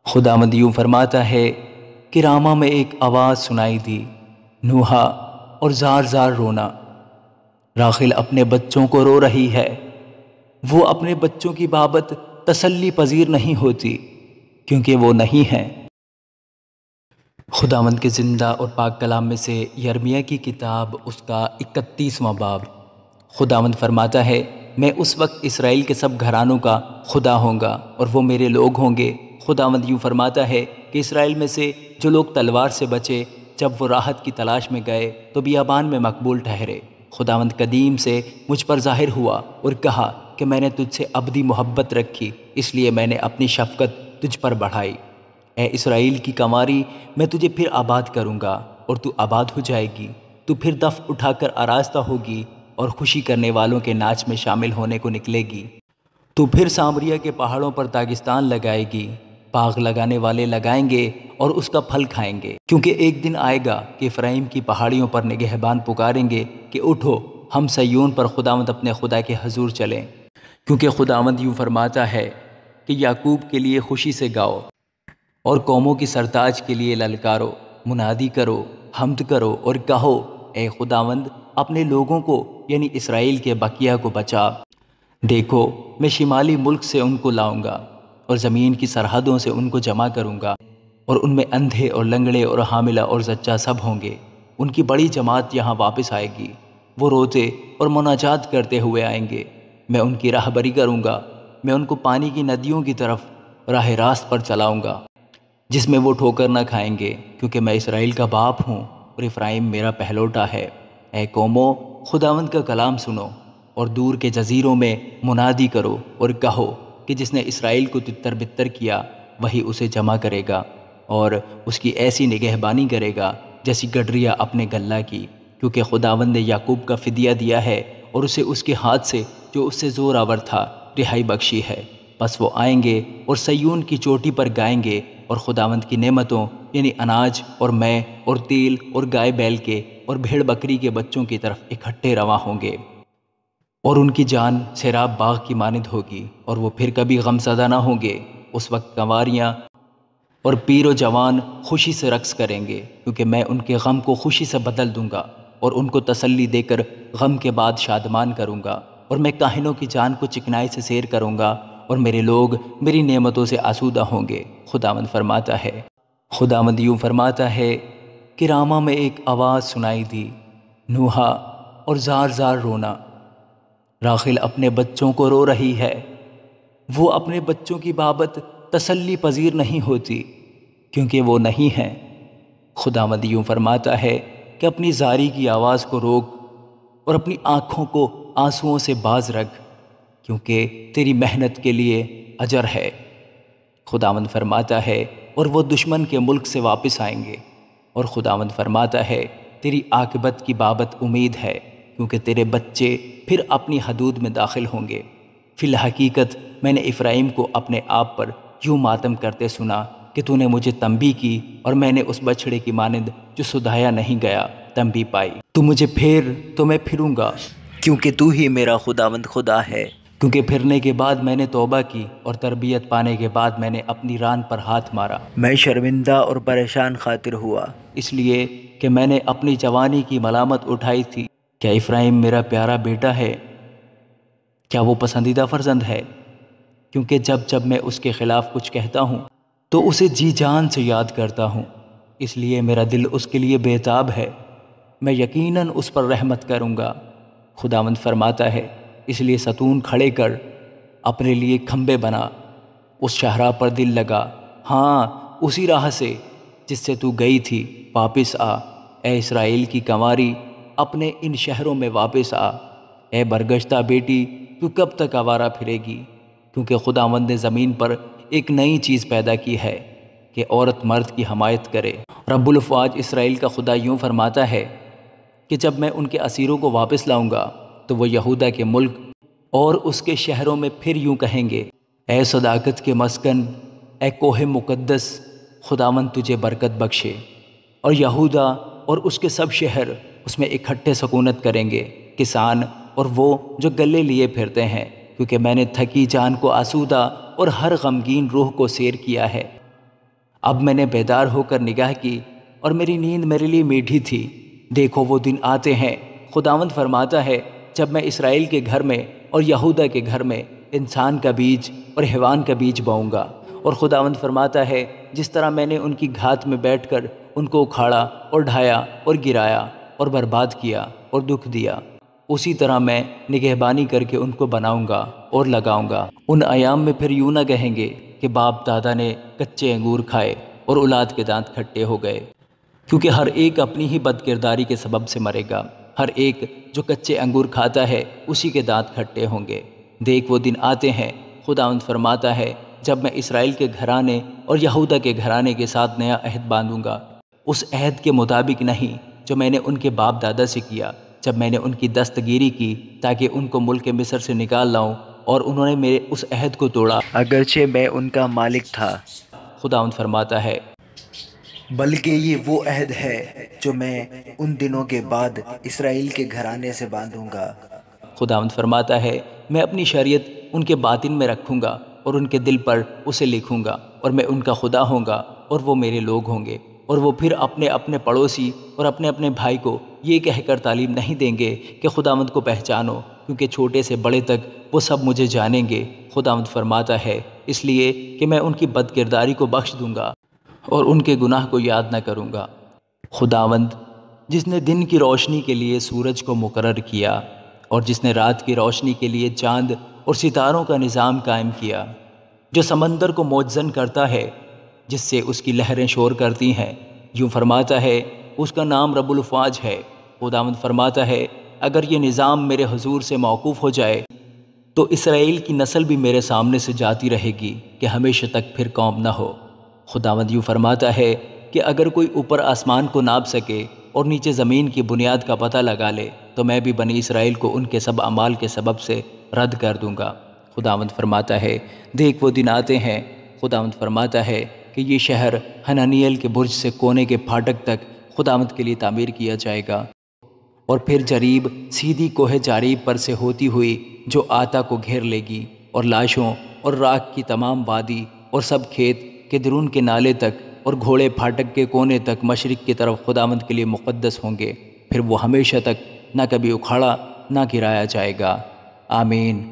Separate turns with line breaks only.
خداوند یوں فرماتا ہے کہ راما میں ایک آواز سنائی دی، نوحا اور زار زار رونا۔ راخل اپنے بچوں کو رو رہی ہے، وہ اپنے بچوں کی بابت تسلی پذیر نہیں ہوتی کیونکہ وہ نہیں ہیں۔ خداوند کے زندہ اور پاک کلام میں سے یرمیہ کی کتاب اس کا 31واں باب۔ خداوند فرماتا ہے، میں اس وقت اسرائیل کے سب گھرانوں کا خدا ہوں گا اور وہ میرے لوگ ہوں گے۔ خداوند یوں فرماتا ہے کہ اسرائیل میں سے جو لوگ تلوار سے بچے، جب وہ راحت کی تلاش میں گئے تو بیابان میں مقبول ٹھہرے۔ خداوند قدیم سے مجھ پر ظاہر ہوا اور کہا کہ میں نے تجھ سے ابدی محبت رکھی، اس لیے میں نے اپنی شفقت تجھ پر بڑھائی۔ اے اسرائیل کی کنواری، میں تجھے پھر آباد کروں گا اور تو آباد ہو جائے گی۔ تو پھر دف اٹھا کر آراستہ ہوگی اور خوشی کرنے والوں کے ناچ میں شامل ہونے کو نکلے گی۔ تو پھر سامریا کے پہاڑوں پر داغستان لگائے گی، باغ لگانے والے لگائیں گے اور اس کا پھل کھائیں گے۔ کیونکہ ایک دن آئے گا کہ افرایم کی پہاڑیوں پر نگہبان پکاریں گے کہ اٹھو، ہم سیون پر خداوند اپنے خدا کے حضور چلیں۔ کیونکہ خداوند یوں فرماتا ہے کہ یعقوب کے لیے خوشی سے گاؤ اور قوموں کی سرتاج کے لیے للکارو، منادی کرو، حمد کرو اور کہو، اے خداوند اپنے لوگوں کو یعنی اسرائیل کے بقیہ کو بچا۔ دیکھو، میں شمالی ملک سے ان کو لاؤں گا اور زمین کی سرحدوں سے ان کو جمع کروں گا، اور ان میں اندھے اور لنگڑے اور حاملہ اور زچہ سب ہوں گے۔ ان کی بڑی جماعت یہاں واپس آئے گی، وہ روتے اور مناجات کرتے ہوئے آئیں گے۔ میں ان کی راہبری کروں گا، میں ان کو پانی کی ندیوں کی طرف راہ راست پر چلاؤں گا، جس میں وہ ٹھوکر نہ کھائیں گے، کیونکہ میں اسرائیل کا باپ ہوں اور افرایم میرا پہلوٹا ہے۔ اے قومو، خداوند کا کلام سنو اور دور کے جزیروں میں منادی کرو اور کہو کہ جس نے اسرائیل کو تتر بتر کیا وہی اسے جمع کرے گا اور اس کی ایسی نگہبانی کرے گا جیسی گڈریا اپنے گلہ کی، کیونکہ خداوند نے یعقوب کا فدیہ دیا ہے اور اسے اس کے ہاتھ سے جو اس سے زور آور تھا رہائی بخشی ہے۔ پس وہ آئیں گے اور سیون کی چوٹی پر گائیں گے اور خداوند کی نعمتوں یعنی اناج اور مے اور تیل اور گائے بیل کے اور بھیڑ بکری کے بچوں کی طرف اکٹھے رواں ہوں گے، اور ان کی جان سیراب باغ کی مانند ہوگی اور وہ پھر کبھی غم زدہ نہ ہوں گے۔ اس وقت کنواریاں اور پیر و جوان خوشی سے رقص کریں گے، کیونکہ میں ان کے غم کو خوشی سے بدل دوں گا اور ان کو تسلی دے کر غم کے بعد شادمان کروں گا، اور میں کاہنوں کی جان کو چکنائی سے سیر کروں گا اور میرے لوگ میری نعمتوں سے آسودہ ہوں گے۔ خداوند فرماتا ہے۔ خداوند یوں فرماتا ہے کہ راما میں ایک آواز سنائی دی، نوحا اور زار زار رونا۔ راخل اپنے بچوں کو رو رہی ہے، وہ اپنے بچوں کی بابت تسلی پذیر نہیں ہوتی کیونکہ وہ نہیں ہیں۔ خداوند یوں فرماتا ہے کہ اپنی زاری کی آواز کو روک اور اپنی آنکھوں کو آنسوؤں سے باز رکھ، کیونکہ تیری محنت کے لیے اجر ہے۔ خداوند فرماتا ہے، اور وہ دشمن کے ملک سے واپس آئیں گے، اور خداوند فرماتا ہے تیری عاقبت کی بابت امید ہے، کیونکہ تیرے بچے پھر اپنی حدود میں داخل ہوں گے۔ فی الحقیقت میں نے افرایم کو اپنے آپ پر یوں ماتم کرتے سنا کہ تو نے مجھے تنبیہ کی، اور میں نے اس بچڑے کی مانند جو سدھایا نہیں گیا تنبیہ پائی۔ تو مجھے پھیر تو میں پھروں گا، کیونکہ تو ہی میرا خداوند خدا ہے۔ کیونکہ پھرنے کے بعد میں نے توبہ کی اور تربیت پانے کے بعد میں نے اپنی ران پر ہاتھ مارا۔ میں شرمندہ اور پریشان خاطر ہوا، اس لیے کہ میں نے اپنی جوانی کی ملامت اٹھائی تھی۔ کیا افرایم میرا پیارا بیٹا ہے؟ کیا وہ پسندیدہ فرزند ہے؟ کیونکہ جب جب میں اس کے خلاف کچھ کہتا ہوں تو اسے جی جان سے یاد کرتا ہوں، اس لیے میرا دل اس کے لیے بےتاب ہے۔ میں یقیناً اس پر رحمت کروں گا۔ خداوند فرماتا ہے، اس لیے ستون کھڑے کر، اپنے لیے کھمبے بنا، اس شاہراہ پر دل لگا، ہاں اسی راہ سے جس سے تو گئی تھی واپس آ۔ اے اسرائیل کی کنواری، اپنے ان شہروں میں واپس آ۔ اے برگشتہ بیٹی، تو کب تک آوارہ پھرے گی؟ کیونکہ خداوند نے زمین پر ایک نئی چیز پیدا کی ہے کہ عورت مرد کی حمایت کرے۔ رب الافواج اسرائیل کا خدا یوں فرماتا ہے کہ جب میں ان کے اسیروں کو واپس لاؤں گا تو وہ یہودا کے ملک اور اس کے شہروں میں پھر یوں کہیں گے، اے صداقت کے مسکن، اے کوہ مقدس، خداوند تجھے برکت بخشے۔ اور یہودا اور اس کے سب شہر اس میں اکٹھے سکونت کریں گے، کسان اور وہ جو گلے لیے پھرتے ہیں، کیونکہ میں نے تھکی جان کو آسودہ اور ہر غمگین روح کو سیر کیا ہے۔ اب میں نے بیدار ہو کر نگاہ کی اور میری نیند میرے لیے میٹھی تھی۔ دیکھو وہ دن آتے ہیں، خداوند فرماتا ہے، جب میں اسرائیل کے گھر میں اور یہودا کے گھر میں انسان کا بیج اور حیوان کا بیج بوؤں گا۔ اور خداوند فرماتا ہے، جس طرح میں نے ان کی گھات میں بیٹھ کر ان کو اکھاڑا اور ڈھایا اور گرایا اور برباد کیا اور دکھ دیا، اسی طرح میں نگہبانی کر کے ان کو بناؤں گا اور لگاؤں گا۔ ان ایام میں پھر یوں نہ کہیں گے کہ باپ دادا نے کچے انگور کھائے اور اولاد کے دانت کھٹے ہو گئے، کیونکہ ہر ایک اپنی ہی بد کرداری کے سبب سے مرے گا۔ ہر ایک جو کچے انگور کھاتا ہے اسی کے دانت کھٹے ہوں گے۔ دیکھ وہ دن آتے ہیں، خداوند فرماتا ہے، جب میں اسرائیل کے گھرانے اور یہودا کے گھرانے کے ساتھ نیا عہد باندھوں گا، اس عہد کے مطابق نہیں جو میں نے ان کے باپ دادا سے کیا جب میں نے ان کی دستگیری کی تاکہ ان کو ملک مصر سے نکال لاؤں، اور انہوں نے میرے اس عہد کو توڑا اگرچہ میں ان کا مالک تھا۔ خداوند فرماتا ہے،
بلکہ یہ وہ عہد ہے جو میں ان دنوں کے بعد اسرائیل کے گھرانے سے باندھوں گا۔
خداوند فرماتا ہے، میں اپنی شریعت ان کے باطن میں رکھوں گا اور ان کے دل پر اسے لکھوں گا، اور میں ان کا خدا ہوں گا اور وہ میرے لوگ ہوں گے۔ اور وہ پھر اپنے اپنے پڑوسی اور اپنے اپنے بھائی کو یہ کہہ کر تعلیم نہیں دیں گے کہ خداوند کو پہچانو، کیونکہ چھوٹے سے بڑے تک وہ سب مجھے جانیں گے۔ خداوند فرماتا ہے، اس لیے کہ میں ان کی بد کرداری کو بخش دوں گا اور ان کے گناہ کو یاد نہ کروں گا۔ خداوند جس نے دن کی روشنی کے لیے سورج کو مقرر کیا اور جس نے رات کی روشنی کے لیے چاند اور ستاروں کا نظام قائم کیا، جو سمندر کو موجزن کرتا ہے جس سے اس کی لہریں شور کرتی ہیں، یوں فرماتا ہے، اس کا نام رب الافواج ہے۔ خداوند فرماتا ہے، اگر یہ نظام میرے حضور سے موقوف ہو جائے تو اسرائیل کی نسل بھی میرے سامنے سے جاتی رہے گی کہ ہمیشہ تک پھر قوم نہ ہو۔ خداوند یوں فرماتا ہے کہ اگر کوئی اوپر آسمان کو ناپ سکے اور نیچے زمین کی بنیاد کا پتہ لگا لے تو میں بھی بنی اسرائیل کو ان کے سب اعمال کے سبب سے رد کر دوں گا۔ خداوند فرماتا ہے، دیکھ وہ دن آتے ہیں، خداوند فرماتا ہے کہ یہ شہر حنانیل کے برج سے کونے کے پھاٹک تک خداوند کے لیے تعمیر کیا جائے گا، اور پھر جریب سیدھی کوہ جاریب پر سے ہوتی ہوئی جو آتا کو گھیر لے گی، اور لاشوں اور راکھ کی تمام وادی اور سب کھیت کے درون کے نالے تک اور گھوڑے پھاٹک کے کونے تک مشرق کی طرف خداوند کے لیے مقدس ہوں گے، پھر وہ ہمیشہ تک نہ کبھی اکھاڑا نہ گرایا جائے گا۔ آمین۔